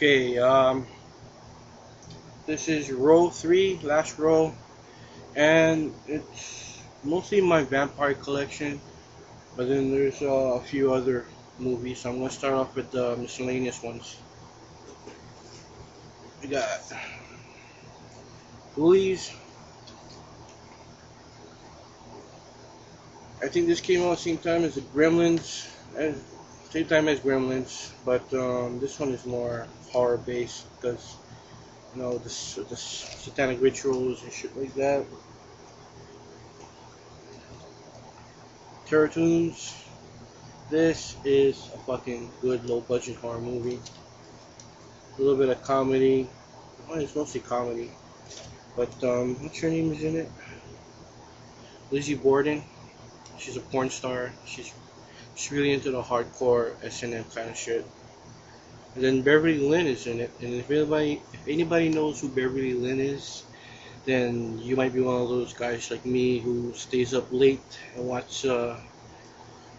Okay, this is row 3, last row, and it's mostly my vampire collection, but then there's a few other movies. So I'm going to start off with the miscellaneous ones. We got Bullies. I think this came out same time as the Gremlins, same time as Gremlins, but this one is more horror based because the satanic rituals and shit like that. Cartoons. This is a fucking good low budget horror movie. A little bit of comedy. Well, it's mostly comedy. But what's her name is in it? Lizzie Borden. She's a porn star. She's really into the hardcore S&M kind of shit. And then Beverly Lynn is in it. And if anybody knows who Beverly Lynn is, then you might be one of those guys like me who stays up late and watch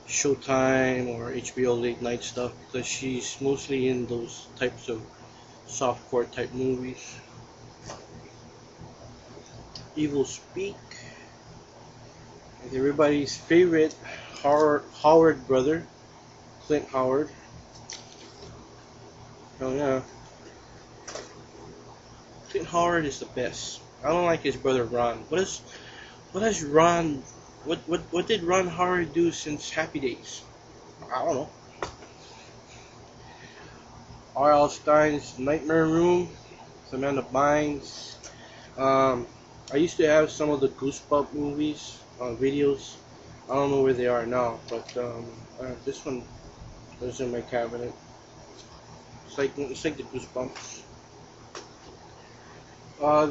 Showtime or HBO late night stuff, because she's mostly in those types of softcore type movies. Evil Speak. And everybody's favorite Howard brother, Clint Howard. Oh yeah. Clint Howard is the best. I don't like his brother Ron. What did Ron Howard do since Happy Days? I don't know. R.L. Stein's Nightmare Room, Amanda Bynes. I used to have some of the Goosebump movies on videos. I don't know where they are now, but this one is in my cabinet. It's like the Goosebumps.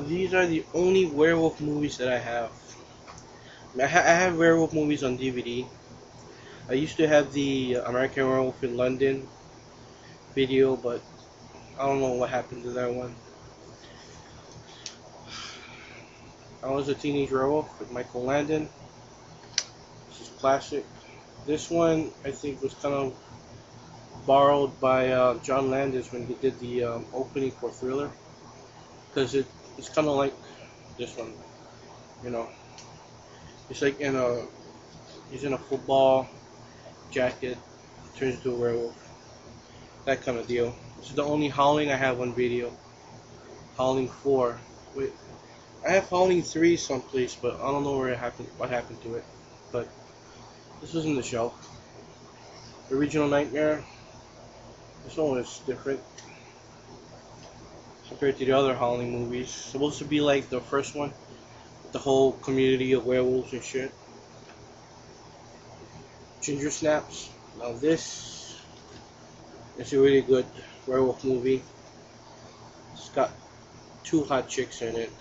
These are the only werewolf movies that I have. I have werewolf movies on DVD. I used to have the American Werewolf in London video, but I don't know what happened to that one. I Was a Teenage Werewolf with Michael Landon. This is classic. This one I think was kind of borrowed by John Landis when he did the opening for Thriller, because it's kind of like this one, you know. It's like he's in a football jacket, turns into a werewolf. That kind of deal. This is the only Howling I have on video. Howling 4. Wait, I have Howling 3 someplace, but I don't know what happened to it. But this was in the shelf. Original Nightmare. This one was different compared to the other Howling movies. Supposed to be like the first one, the whole community of werewolves and shit. Ginger Snaps. Now this is a really good werewolf movie. It's got 2 hot chicks in it,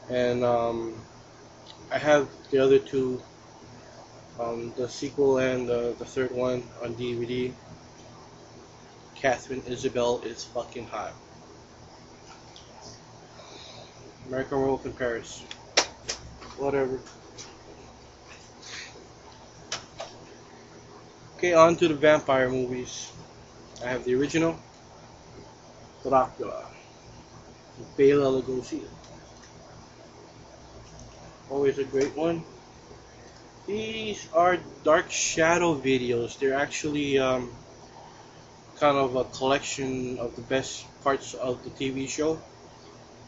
and I have the other 2, the sequel and the third one on DVD. Catherine Isabel is fucking hot. American Werewolf in Paris. Whatever. Okay, on to the vampire movies. I have the original Dracula, Bela Lugosi. Always a great one. These are Dark Shadow videos. They're actually kind of a collection of the best parts of the TV show.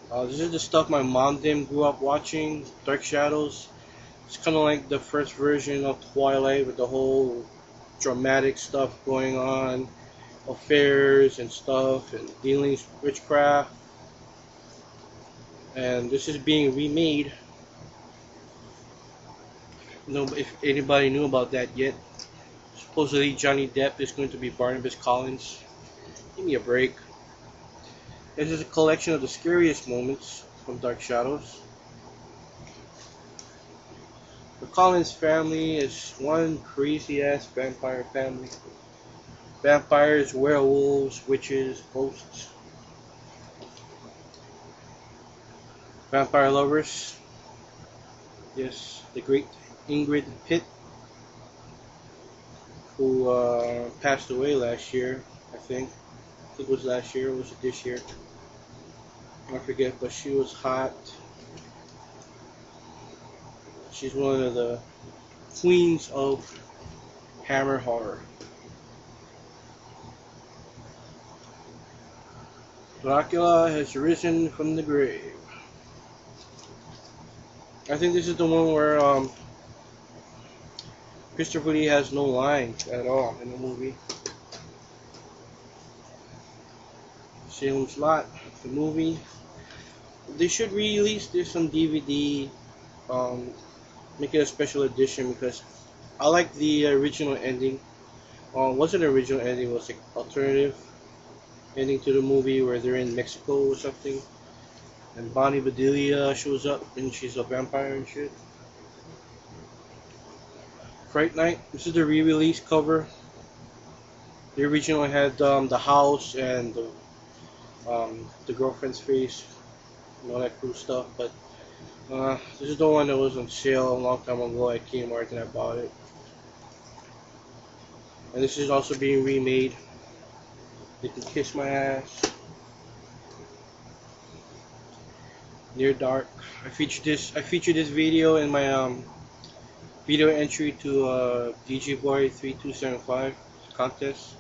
This is the stuff my mom grew up watching. Dark Shadows. It's kind of like the first version of Twilight, with the whole dramatic stuff going on, affairs and stuff, and dealings with witchcraft. And this is being remade. No, if anybody knew about that yet. Supposedly Johnny Depp is going to be Barnabas Collins. Give me a break. This is a collection of the scariest moments from Dark Shadows. The Collins family is one crazy ass vampire family. Vampires, werewolves, witches, ghosts. Vampire lovers. Yes, the great Ingrid Pitt, who passed away last year, I think. I think it was last year, or was it this year? I forget, but she was hot. She's one of the queens of Hammer horror. Dracula has risen from the grave. I think this is the one where Christopher Lee has no lines at all in the movie. Salem's Lot, the movie. They should re-release this on DVD, make it a special edition, because I like the original ending. Wasn't an original ending, it was like alternative ending to the movie where they're in Mexico or something. And Bonnie Bedelia shows up and she's a vampire and shit. Fright Night, this is the re-release cover. The original had the house and the girlfriend's face and all that cool stuff, but this is the one that was on sale a long time ago at Kmart and I bought it. And this is also being remade. You Can Kiss My Ass. Near Dark. I featured this video in my video entry to DJ Boy 3275 contest.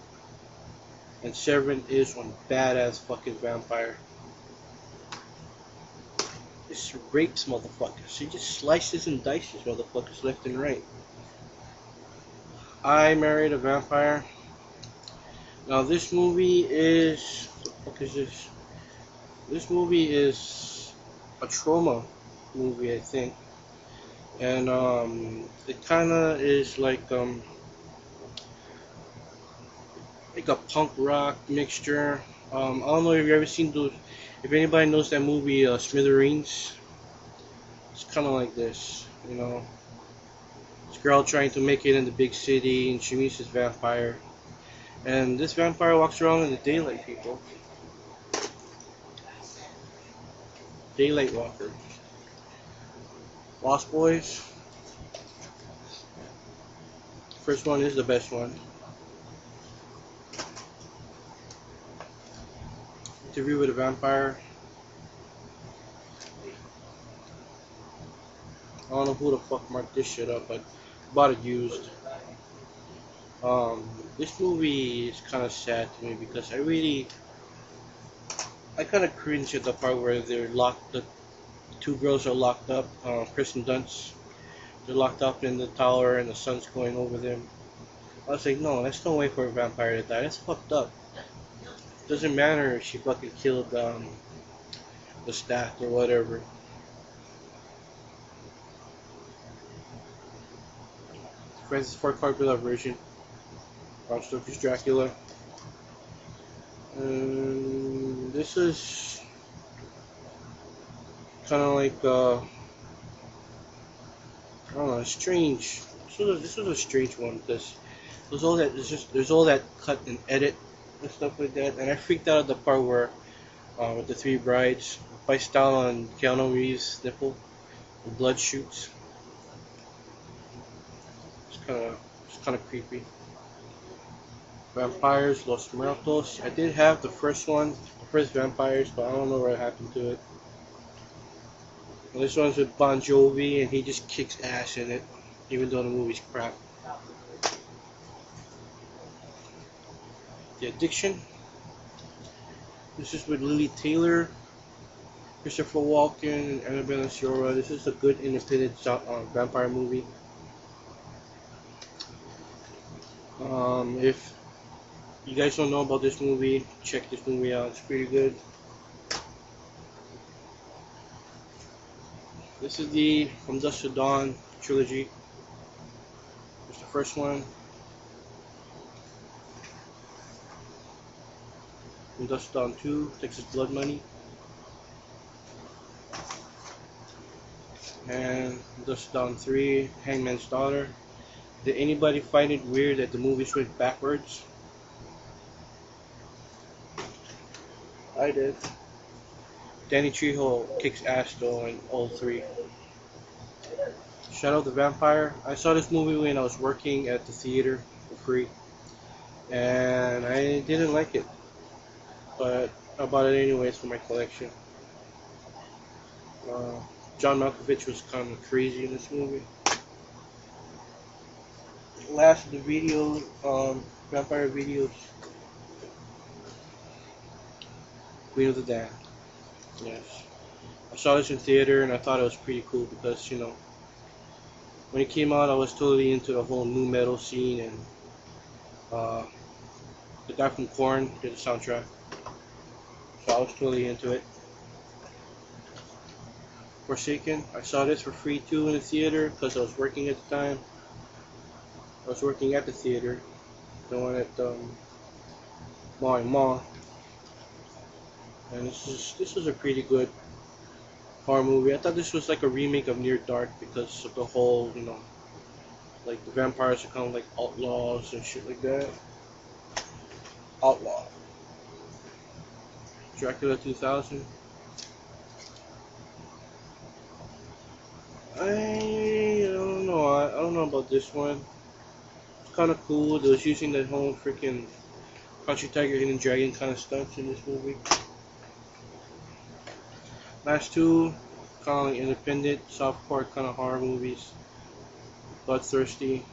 And Severin is one badass fucking vampire. Just rapes motherfuckers. He just slices and dices motherfuckers left and right. I Married a Vampire. Now this movie is, what the fuck is this? This movie is a trauma movie, I think. And it kinda is like a punk rock mixture. I don't know if you've ever seen those. If anybody knows that movie, Smithereens, it's kind of like this, you know. This girl trying to make it in the big city, and she meets this vampire. And this vampire walks around in the daylight, people. Daylight walker. Lost Boys. First one is the best one. Interview with a Vampire. I don't know who the fuck marked this shit up, but bought it used. This movie is kind of sad to me because I kind of cringe at the part where they're locked. The two girls are locked up. Kristen Dunst. They're locked up in the tower, and the sun's going over them. I was like, no, that's no way for a vampire to die. That's fucked up. Doesn't matter if she fucking killed the staff or whatever. Francis Ford Coppola version. Bram Stoker's Dracula. This is kind of like I don't know, strange. This was a strange one because there's all that cut and edit and stuff like that, and I freaked out at the part where with the three brides bites down on Keanu Reeves' nipple, the blood shoots. It's kind of creepy. Vampires, Los Muertos. I did have the first one, the first Vampires, but I don't know what happened to it. And this one's with Bon Jovi, and he just kicks ass in it, even though the movie's crap. The Addiction. This is with Lily Taylor, Christopher Walken, and Annabelle Sciorra. This is a good independent vampire movie. If you guys don't know about this movie, check this movie out. It's pretty good. This is the From Dusk to Dawn trilogy. It's the first one. From Dusk to Dawn 2, Texas Blood Money. And From Dusk to Dawn 3, Hangman's Daughter. Did anybody find it weird that the movies went backwards? I did. Danny Trejo kicks ass though in all three. Shadow the Vampire. I saw this movie when I was working at the theater for free, and I didn't like it. but I bought it anyways for my collection. John Malkovich was kind of crazy in this movie. Last of the video, vampire videos, Queen of the Damned. Yes, I saw this in theater and I thought it was pretty cool because when it came out I was totally into the whole nu metal scene, and the guy from Korn did the soundtrack, so I was totally into it. Forsaken, I saw this for free too in the theater because I was working at the time. I was working at the theater, the one at Mall, and this was a pretty good horror movie. I thought this was like a remake of Near Dark because of the whole, like the vampires are kind of like outlaws and shit like that. Outlaw. Dracula 2000. I don't know. I don't know about this one. It's kind of cool. They was using the whole freaking Country Tiger, Hidden Dragon kind of stunts in this movie. Last two, kind of like independent, softcore kind of horror movies. Bloodthirsty.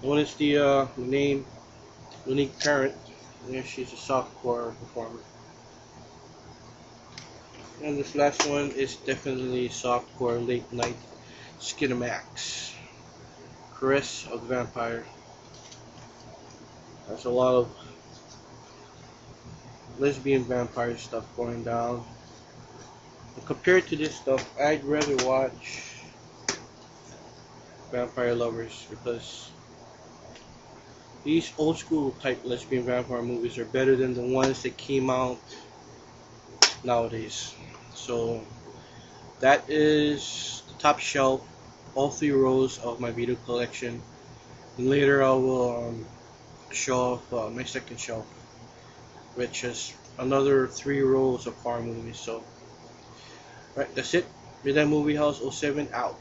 One is the name Unique Parent. Yeah, she's a softcore performer. And this last one is definitely softcore late night Skinamax. Caress of the Vampire. There's a lot of lesbian vampire stuff going down. And compared to this stuff, I'd rather watch Vampire Lovers because these old school type lesbian vampire movies are better than the ones that came out nowadays. So that is the top shelf, all 3 rows of my video collection. And later I will show off my second shelf, which is another 3 rows of horror movies. So, right, that's it. Midnight Movie House 07 out.